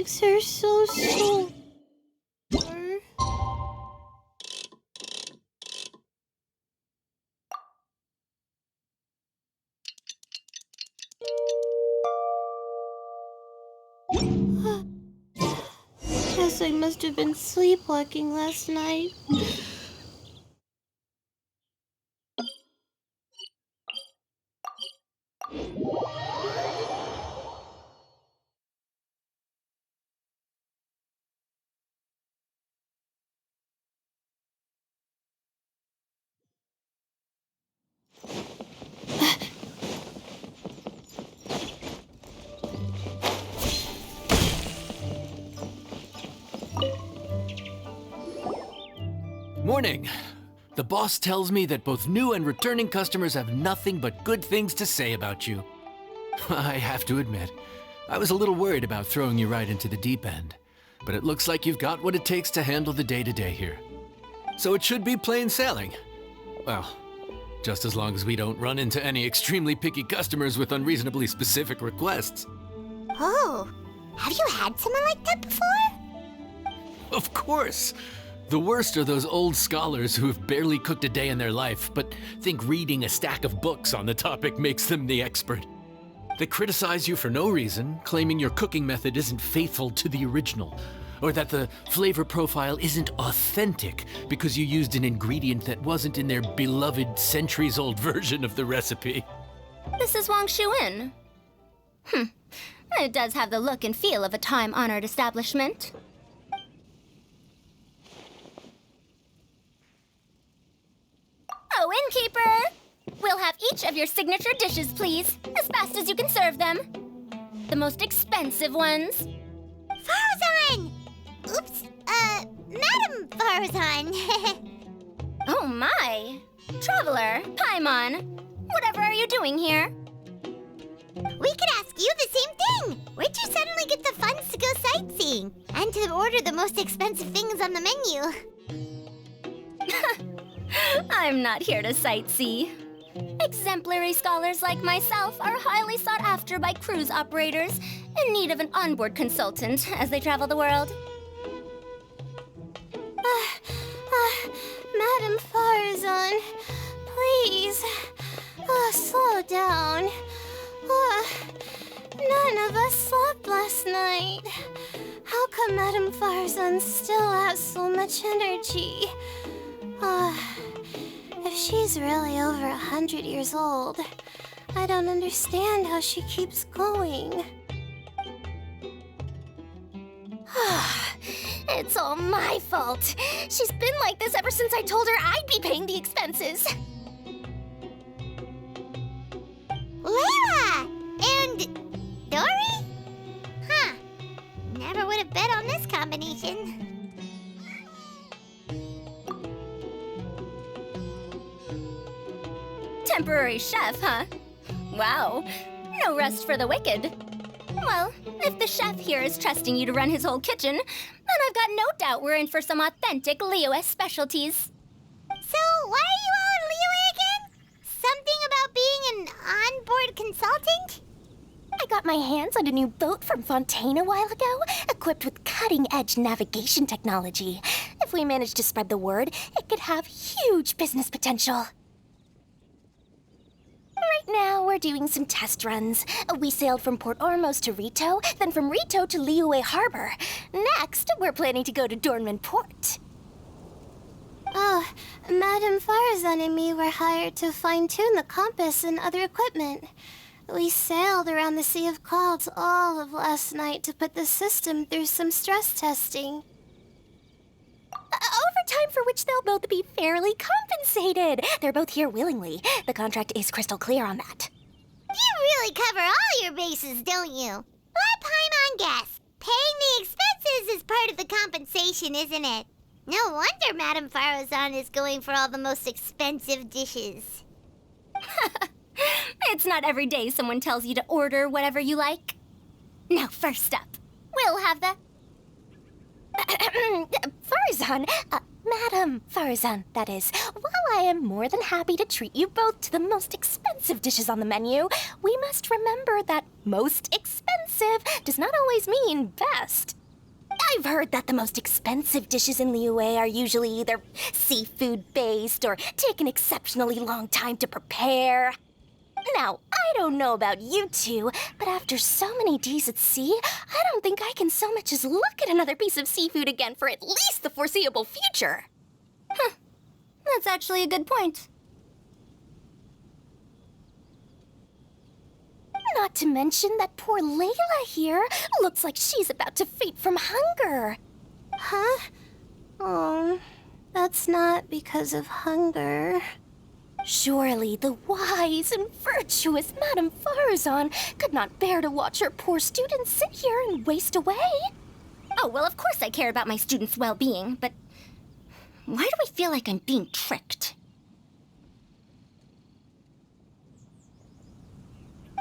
makes her so sore. Guess I must have been sleepwalking last night. Morning. The boss tells me that both new and returning customers have nothing but good things to say about you. I have to admit, I was a little worried about throwing you right into the deep end, but it looks like you've got what it takes to handle the day-to-day here. So it should be plain sailing. Well, just as long as we don't run into any extremely picky customers with unreasonably specific requests. Oh, have you had someone like that before? Of course! The worst are those old scholars who have barely cooked a day in their life, but think reading a stack of books on the topic makes them the expert. They criticize you for no reason, claiming your cooking method isn't faithful to the original, or that the flavor profile isn't authentic because you used an ingredient that wasn't in their beloved centuries-old version of the recipe. This is Wang Shuin. It does have the look and feel of a time-honored establishment. Oh, innkeeper! We'll have each of your signature dishes, please, as fast as you can serve them. The most expensive ones. Farzan! Oops, Madam Farzan. Oh my! Traveler, Paimon, whatever are you doing here? We could ask you the same thing! Where'd you suddenly get the funds to go sightseeing? And to order the most expensive things on the menu? I'm not here to sightsee. Exemplary scholars like myself are highly sought after by cruise operators in need of an onboard consultant as they travel the world. Madam Farzan, please, slow down. None of us slept last night. How come Madam Farzan still has so much energy? If she's really over 100 years old, I don't understand how she keeps going. It's all my fault. She's been like this ever since I told her I'd be paying the expenses. Layla! And Dory? Huh. Never would have bet on this combination. Temporary chef, huh? Wow. No rest for the wicked. Well, if the chef here is trusting you to run his whole kitchen, then I've got no doubt we're in for some authentic Liyue specialties. So, why are you all in Liyue again? Something about being an onboard consultant? I got my hands on a new boat from Fontaine a while ago, equipped with cutting-edge navigation technology. If we manage to spread the word, it could have huge business potential. Right now, we're doing some test runs. We sailed from Port Ormos to Rito, then from Rito to Liyue Harbor. Next, we're planning to go to Dornman Port. Oh, Madam Farzan and me were hired to fine-tune the compass and other equipment. We sailed around the Sea of Clouds all of last night to put the system through some stress testing. Overtime for which they'll both be fairly compensated. They're both here willingly. The contract is crystal clear on that. You really cover all your bases, don't you? Let Paimon guess. Paying the expenses is part of the compensation, isn't it? No wonder Madame Farazan is going for all the most expensive dishes. It's not every day someone tells you to order whatever you like. Now, first up, we'll have the... Farazan, Madam Farzan, that is. While I am more than happy to treat you both to the most expensive dishes on the menu, we must remember that most expensive does not always mean best. I've heard that the most expensive dishes in Liyue are usually either seafood-based or take an exceptionally long time to prepare. Now, I don't know about you two, but after so many days at sea, I don't think I can so much as look at another piece of seafood again for at least the foreseeable future. That's actually a good point. Not to mention that poor Layla here looks like she's about to faint from hunger. Huh? Oh, that's not because of hunger. Surely the wise and virtuous Madame Farzan could not bear to watch her poor students sit here and waste away. Oh, well, of course I care about my students' well-being, but why do I feel like I'm being tricked?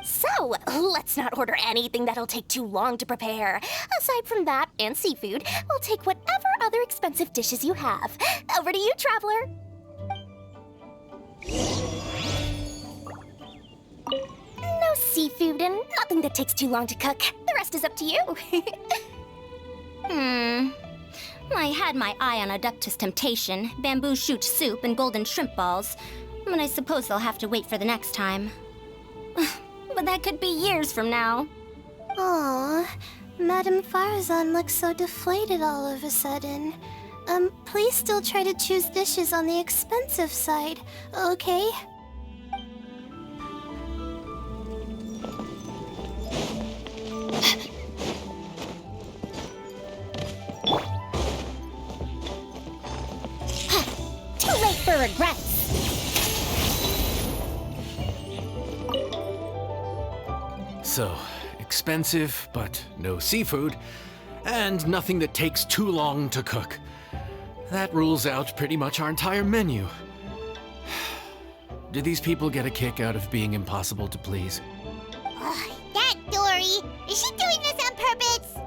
So, let's not order anything that'll take too long to prepare. Aside from that and seafood, we'll take whatever other expensive dishes you have. Over to you, Traveler. No seafood and nothing that takes too long to cook. The rest is up to you. I had my eye on Adeptus Temptation, bamboo shoot soup, and golden shrimp balls, but I suppose they'll have to wait for the next time. But that could be years from now. Aw, Madame Farzan looks so deflated all of a sudden. Please still try to choose dishes on the expensive side, okay? Too late for regrets. So, expensive, but no seafood, and nothing that takes too long to cook. That rules out pretty much our entire menu. Do these people get a kick out of being impossible to please? That Dory! Is she doing this on purpose?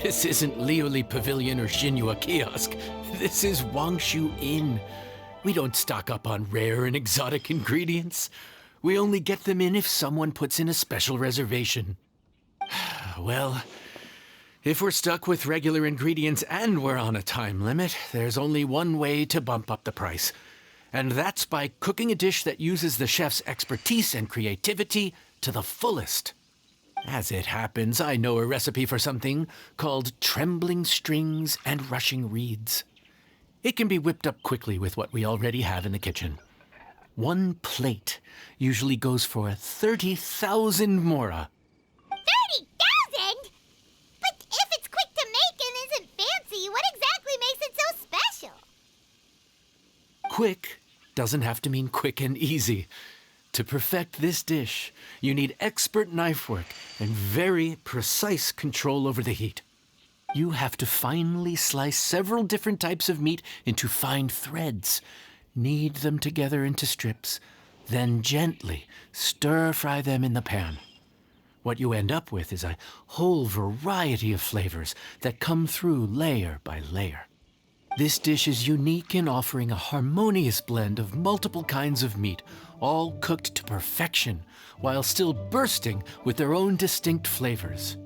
This isn't Lioli Pavilion or Shinua Kiosk. This is Wangshu Inn. We don't stock up on rare and exotic ingredients. We only get them in if someone puts in a special reservation. Well, if we're stuck with regular ingredients and we're on a time limit, there's only one way to bump up the price. And that's by cooking a dish that uses the chef's expertise and creativity to the fullest. As it happens, I know a recipe for something called trembling strings and rushing reeds. It can be whipped up quickly with what we already have in the kitchen. One plate usually goes for 30,000 mora. 30,000? But if it's quick to make and isn't fancy, what exactly makes it so special? Quick doesn't have to mean quick and easy. To perfect this dish, you need expert knife work and very precise control over the heat. You have to finely slice several different types of meat into fine threads, knead them together into strips, then gently stir-fry them in the pan. What you end up with is a whole variety of flavors that come through layer by layer. This dish is unique in offering a harmonious blend of multiple kinds of meat, all cooked to perfection, while still bursting with their own distinct flavors.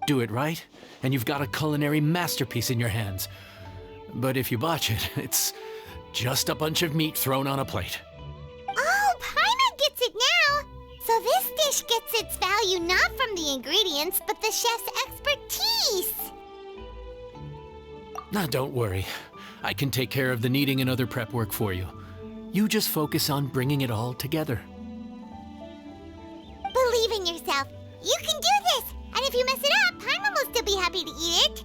Do it right, and you've got a culinary masterpiece in your hands. But if you botch it, it's just a bunch of meat thrown on a plate. Oh, Paimon gets it now! So this dish gets its value not from the ingredients, but the chef's expertise! Now, don't worry. I can take care of the kneading and other prep work for you. You just focus on bringing it all together. Believe in yourself. You can do this! And if you mess it up, Paimon will still be happy to eat it.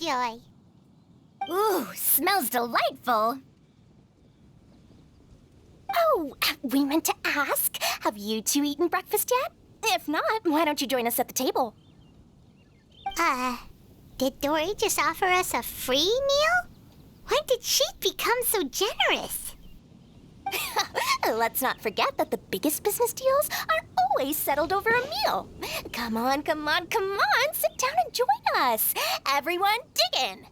enjoy. Ooh, smells delightful. Oh, we meant to ask, have you two eaten breakfast yet? If not, why don't you join us at the table? Did Dory just offer us a free meal? When did she become so generous? Let's not forget that the biggest business deals are always settled over a meal. Come on, come on, come on, sit down and join us. Everyone, dig in.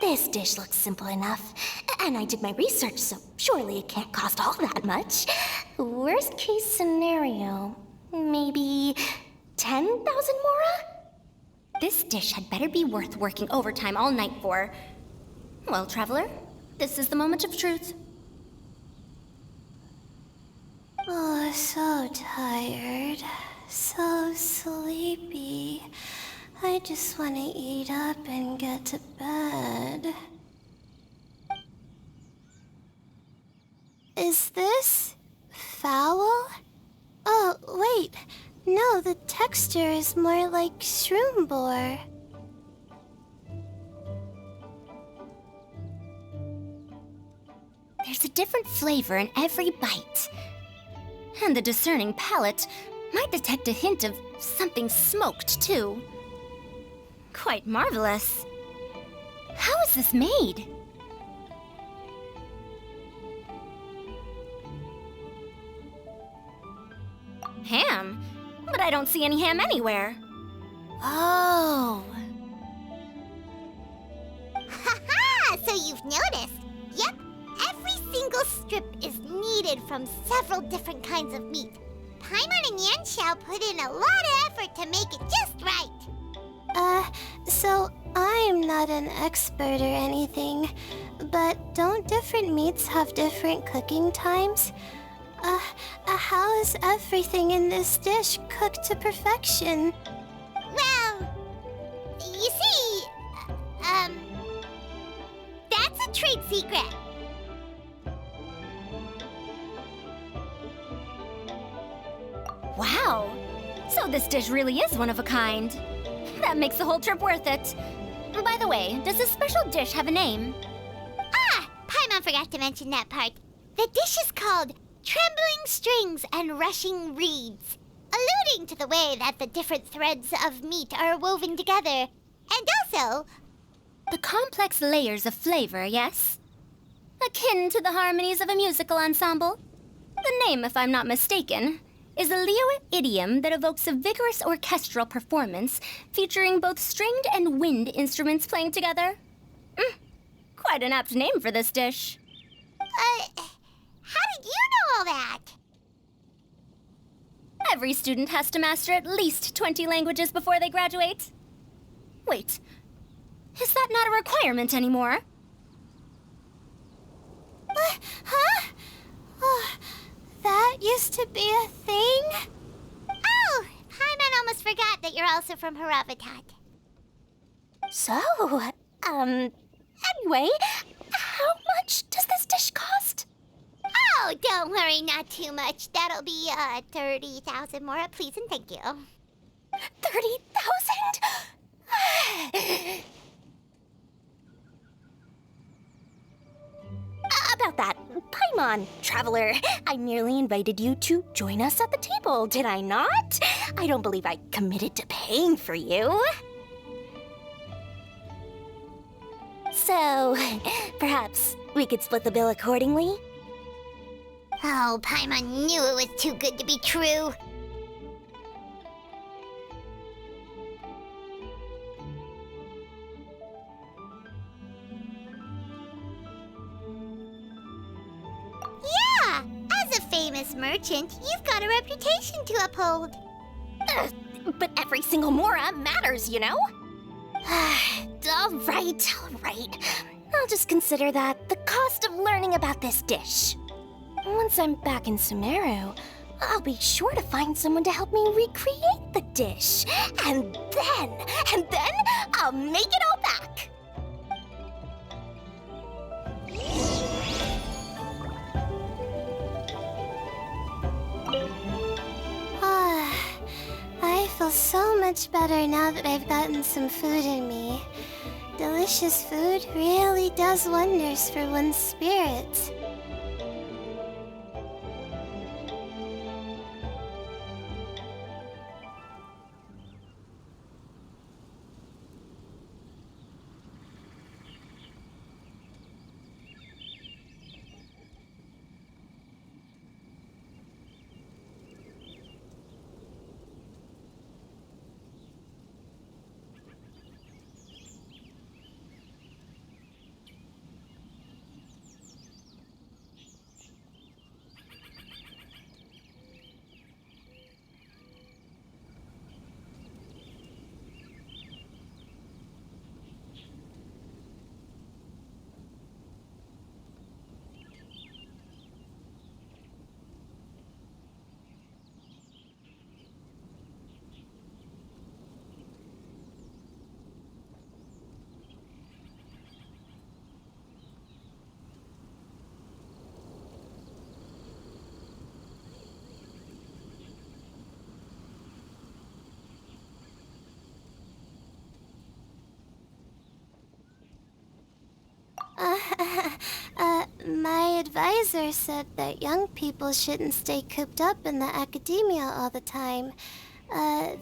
This dish looks simple enough, and I did my research, so surely it can't cost all that much. Worst case scenario, maybe 10,000 mora? This dish had better be worth working overtime all night for. Well, traveler, this is the moment of truth. Oh, so tired. So sleepy. I just want to eat up and get to bed. Is this foul? Oh, wait. No, the texture is more like shroom boar. There's a different flavor in every bite. And the discerning palate might detect a hint of something smoked, too. Quite marvelous. How is this made? Ham? But I don't see any ham anywhere. Oh. Haha! So you've noticed. Yep, every single strip is kneaded from several different kinds of meat. Paimon and Yanxiao put in a lot of effort to make it just right. So I'm not an expert or anything, but don't different meats have different cooking times? How is everything in this dish cooked to perfection? Well, you see, that's a trade secret. Wow. So this dish really is one of a kind. That makes the whole trip worth it. By the way, does this special dish have a name? Ah, Paimon forgot to mention that part. The dish is called Trembling Strings and Rushing Reeds, alluding to the way that the different threads of meat are woven together. And also, The complex layers of flavor, yes? Akin to the harmonies of a musical ensemble? The name, if I'm not mistaken, is a Liyue idiom that evokes a vigorous orchestral performance featuring both stringed and wind instruments playing together. Quite an apt name for this dish. how did you know all that? Every student has to master at least 20 languages before they graduate. Wait, is that not a requirement anymore? Huh? Oh, that used to be a thing? Oh, Paimon almost forgot that you're also from Haravatat. So, anyway, how much does this dish cost? Oh, don't worry, not too much. That'll be 30,000 more, please and thank you. 30,000? About that, Paimon, traveler, I merely invited you to join us at the table, did I not? I don't believe I committed to paying for you. So, perhaps we could split the bill accordingly? Oh, Paimon knew it was too good to be true. Yeah, as a famous merchant, you've got a reputation to uphold. But every single mora matters, you know? All right. I'll just consider that the cost of learning about this dish. Once I'm back in Sumeru, I'll be sure to find someone to help me recreate the dish. And then I'll make it all back. I feel so much better now that I've gotten some food in me. Delicious. delicious food really does wonders for one's spirits. My advisor said that young people shouldn't stay cooped up in the academia all the time.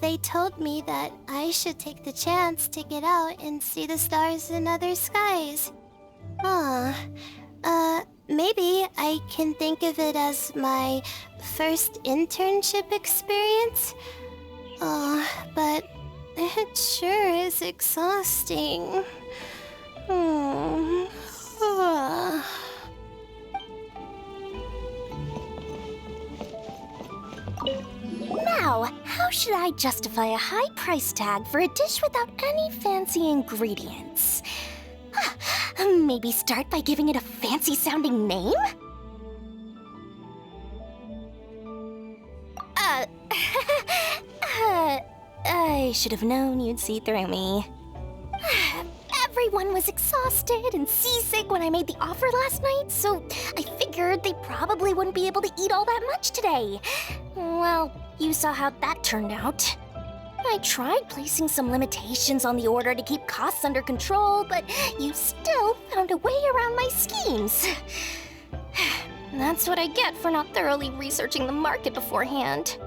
They told me that I should take the chance to get out and see the stars in other skies. Maybe I can think of it as my first internship experience. But it sure is exhausting. Now, how should I justify a high price tag for a dish without any fancy ingredients? Maybe start by giving it a fancy-sounding name? I should have known you'd see through me. Everyone was exhausted and seasick when I made the offer last night, so I figured they probably wouldn't be able to eat all that much today. Well, you saw how that turned out. I tried placing some limitations on the order to keep costs under control, but you still found a way around my schemes. That's what I get for not thoroughly researching the market beforehand.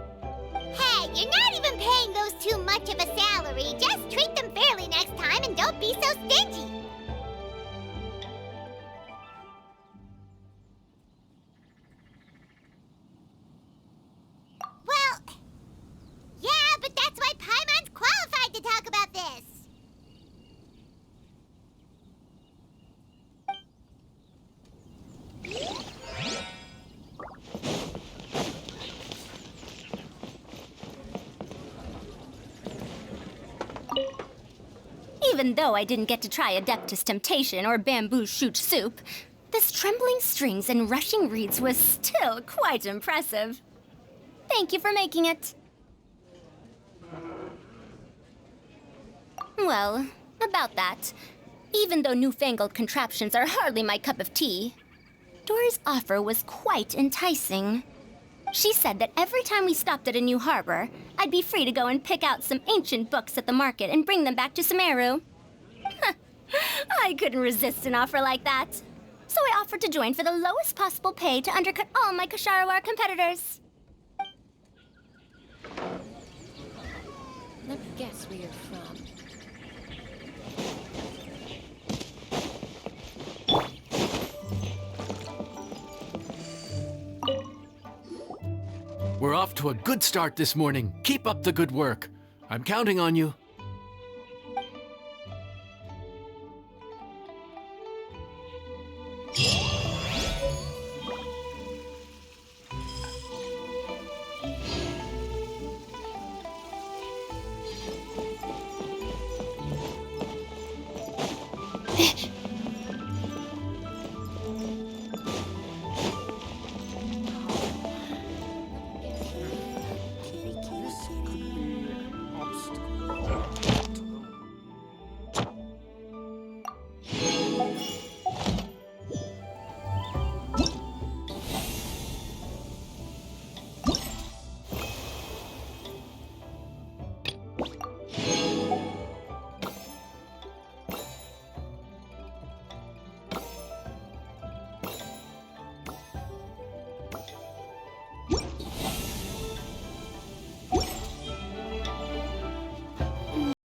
Hey, you're not even paying those too much of a salary. Just treat them fairly next time and don't be so stingy. Well, yeah, but that's why Paimon's qualified to talk about this. Even though I didn't get to try Adeptus Temptation or Bamboo Shoot Soup, this trembling strings and rushing reeds was still quite impressive. Thank you for making it. Well, about that, even though newfangled contraptions are hardly my cup of tea, Dory's offer was quite enticing. She said that every time we stopped at a new harbor, I'd be free to go and pick out some ancient books at the market and bring them back to Sumeru. I couldn't resist an offer like that. So I offered to join for the lowest possible pay to undercut all my Kasharawar competitors. Let me guess where you're from. We're off to a good start this morning. Keep up the good work. I'm counting on you.